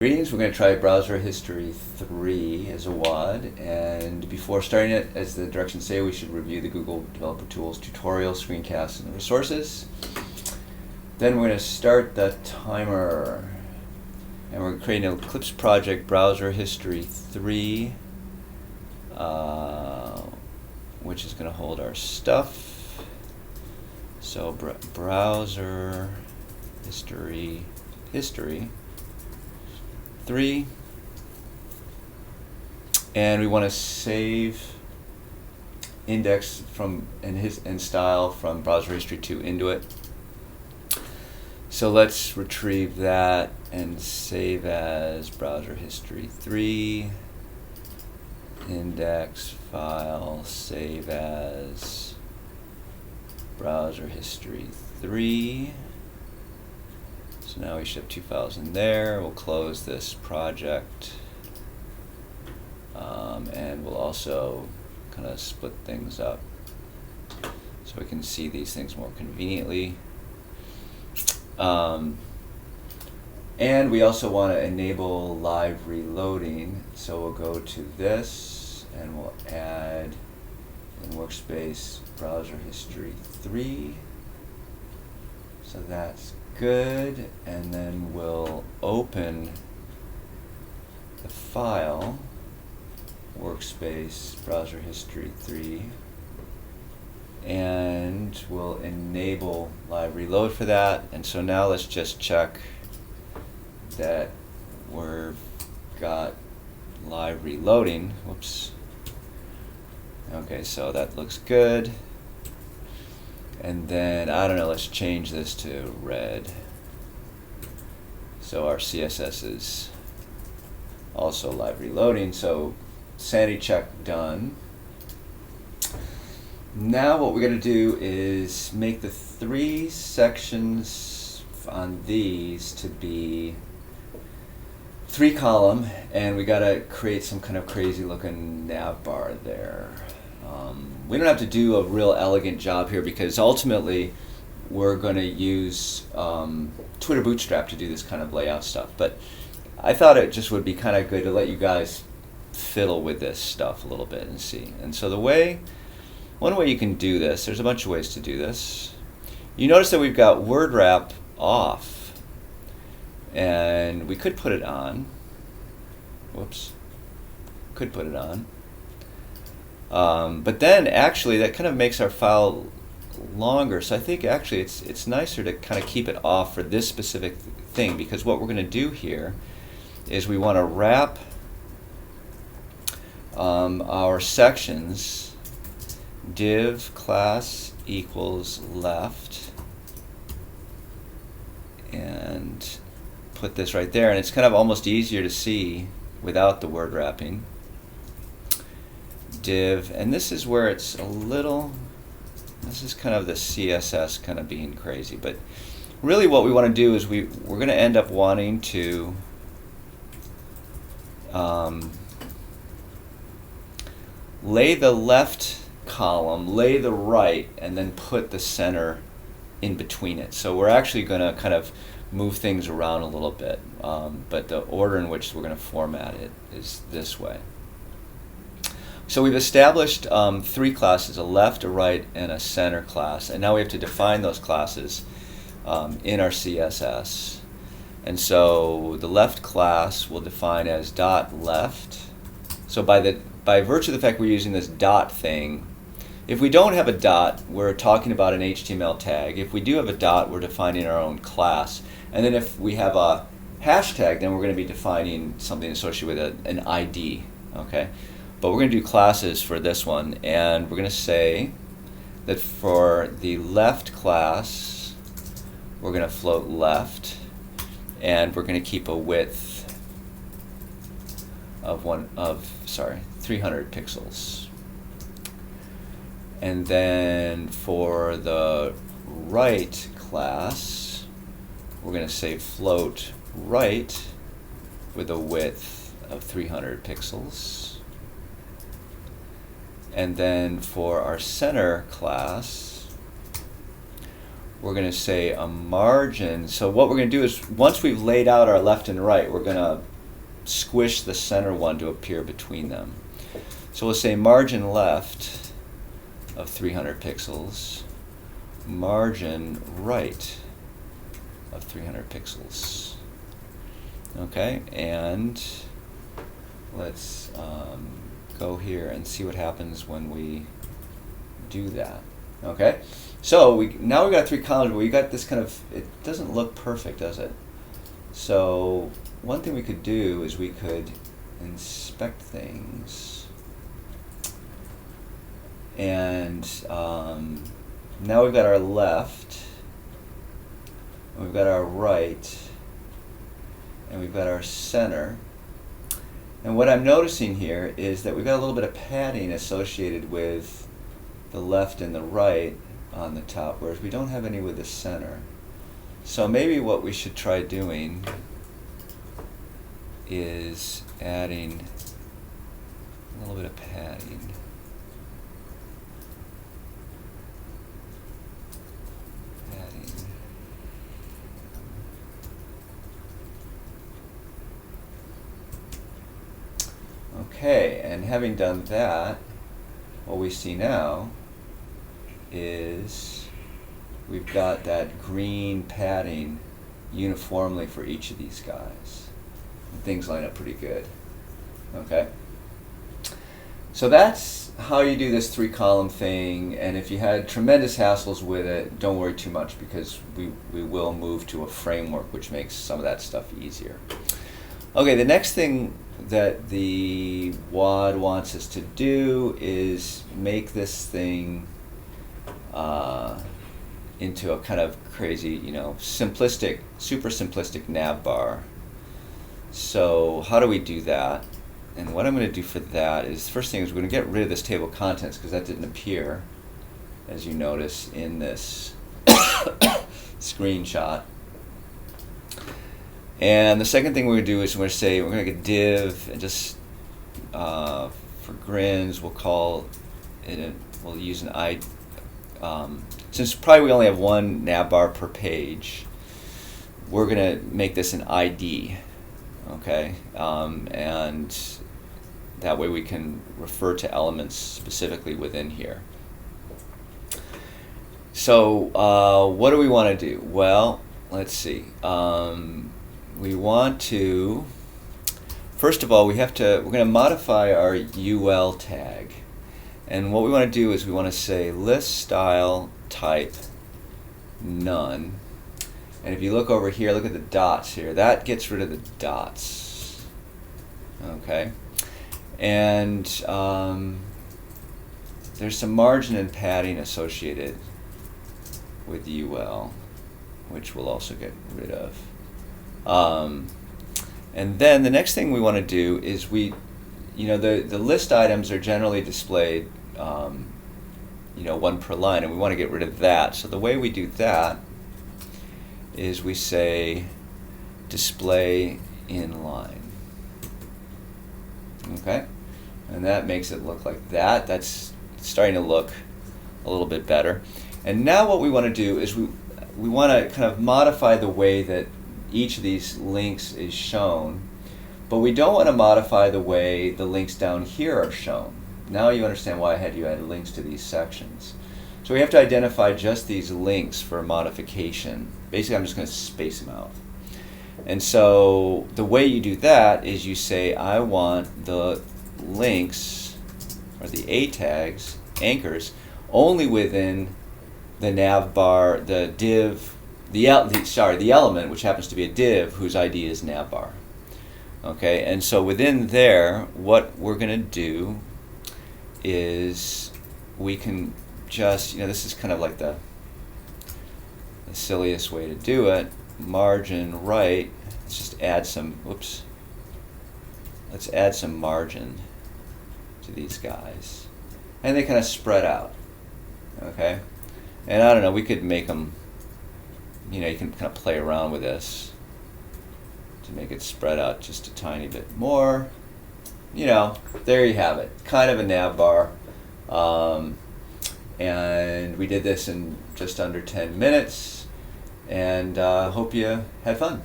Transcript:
Greetings, we're going to try Browser History 3 as a WAD, and before starting it, as the directions say, we should review the Google Developer Tools tutorial, screencasts, and the resources. Then we're going to start the timer, and we're creating an Eclipse project, Browser History 3, which is going to hold our stuff. So Browser History 3, and we want to save index from and style from Browser History 2 into it. So let's retrieve that and save as Browser History 3 index file, save as Browser History 3. So now we should have two files in there. We'll close this project, and we'll also kind of split things up so we can see these things more conveniently. And we also want to enable live reloading, so we'll go to this and we'll add in workspace Browser History 3. So that's good, and then we'll open the file, workspace Browser History 3, and we'll enable live reload for that. And so now let's just check that we've got live reloading. Whoops. Okay, so that looks good. And then, I don't know, let's change this to red. So our CSS is also live reloading. So sanity check done. Now what we're going to do is make the three sections on these to be 3-column, and we got to create some kind of crazy looking nav bar there. We don't have to do a real elegant job here because ultimately we're going to use Twitter Bootstrap to do this kind of layout stuff. But I thought it just would be kind of good to let you guys fiddle with this stuff a little bit and see. And so one way you can do this, there's a bunch of ways to do this. You notice that we've got word wrap off, and we could put it on. Whoops. Could put it on. But then actually that kind of makes our file longer, so I think actually it's nicer to kind of keep it off for this specific thing, because what we're going to do here is we want to wrap our sections div class equals left, and put this right there, and it's kind of almost easier to see without the word wrapping. Div, and this is where it's a little, this is kind of the CSS kind of being crazy, but really what we want to do is we're going to end up wanting to lay the left column, lay the right, and then put the center in between it. So we're actually going to kind of move things around a little bit, but the order in which we're going to format it is this way. So we've established 3 classes, a left, a right, and a center class, and now we have to define those classes in our CSS. And so the left class we'll define as .left. So by virtue of the fact we're using this dot thing, if we don't have a dot, we're talking about an HTML tag. If we do have a dot, we're defining our own class. And then if we have a hashtag, then we're going to be defining something associated with an ID. Okay? But we're going to do classes for this one, and we're going to say that for the left class, we're going to float left, and we're going to keep a width of 300 pixels. And then for the right class, we're going to say float right with a width of 300 pixels. And then for our center class, we're going to say a margin. So what we're going to do is, once we've laid out our left and right, we're going to squish the center one to appear between them. So we'll say margin left of 300 pixels, margin right of 300 pixels. Okay, and let's go here and see what happens when we do that. Okay, so now we've got 3 columns, but we got this kind of, it doesn't look perfect, does it? So one thing we could do is we could inspect things, and now we've got our left, we've got our right, and we've got our center. And what I'm noticing here is that we've got a little bit of padding associated with the left and the right on the top, whereas we don't have any with the center. So maybe what we should try doing is adding a little bit of padding. Okay, and having done that, what we see now is we've got that green padding uniformly for each of these guys. And things line up pretty good. Okay? So that's how you do this 3-column thing, and if you had tremendous hassles with it, don't worry too much, because we will move to a framework which makes some of that stuff easier. Okay, the next thing that the WAD wants us to do is make this thing into a kind of crazy, simplistic, super simplistic nav bar. So how do we do that? And what I'm going to do for that is, first thing is we're going to get rid of this table of contents, because that didn't appear, as you notice, in this screenshot. And the second thing we're going to do is we're going to say we're going to get div, and just for grins we'll call it we'll use an since probably we only have one navbar per page, we're going to make this an ID. Okay, and that way we can refer to elements specifically within here. So what do we want to do? Well, let's see. We want to, first of all, we're going to modify our UL tag. And what we want to do is we want to say list style type none. And if you look over here, look at the dots here. That gets rid of the dots. Okay. And there's some margin and padding associated with UL, which we'll also get rid of. And then the next thing we want to do is the list items are generally displayed, one per line, and we want to get rid of that. So the way we do that is we say display in line. Okay, and that makes it look like that. That's starting to look a little bit better. And now what we want to do is we want to kind of modify the way that each of these links is shown, but we don't want to modify the way the links down here are shown. Now you understand why I had you add links to these sections. So we have to identify just these links for modification. Basically, I'm just going to space them out. And so the way you do that is you say, I want the links, or the A tags, anchors, only within the nav bar, the div, the element, which happens to be a div whose ID is navbar. Okay, and so within there, what we're going to do is we can just, this is kind of like the silliest way to do it. Margin right, let's just add some, let's add some margin to these guys. And they kind of spread out. Okay, and I don't know, we could make them, you can kind of play around with this to make it spread out just a tiny bit more. There you have it, kind of a nav bar. And we did this in just under 10 minutes, and hope you had fun.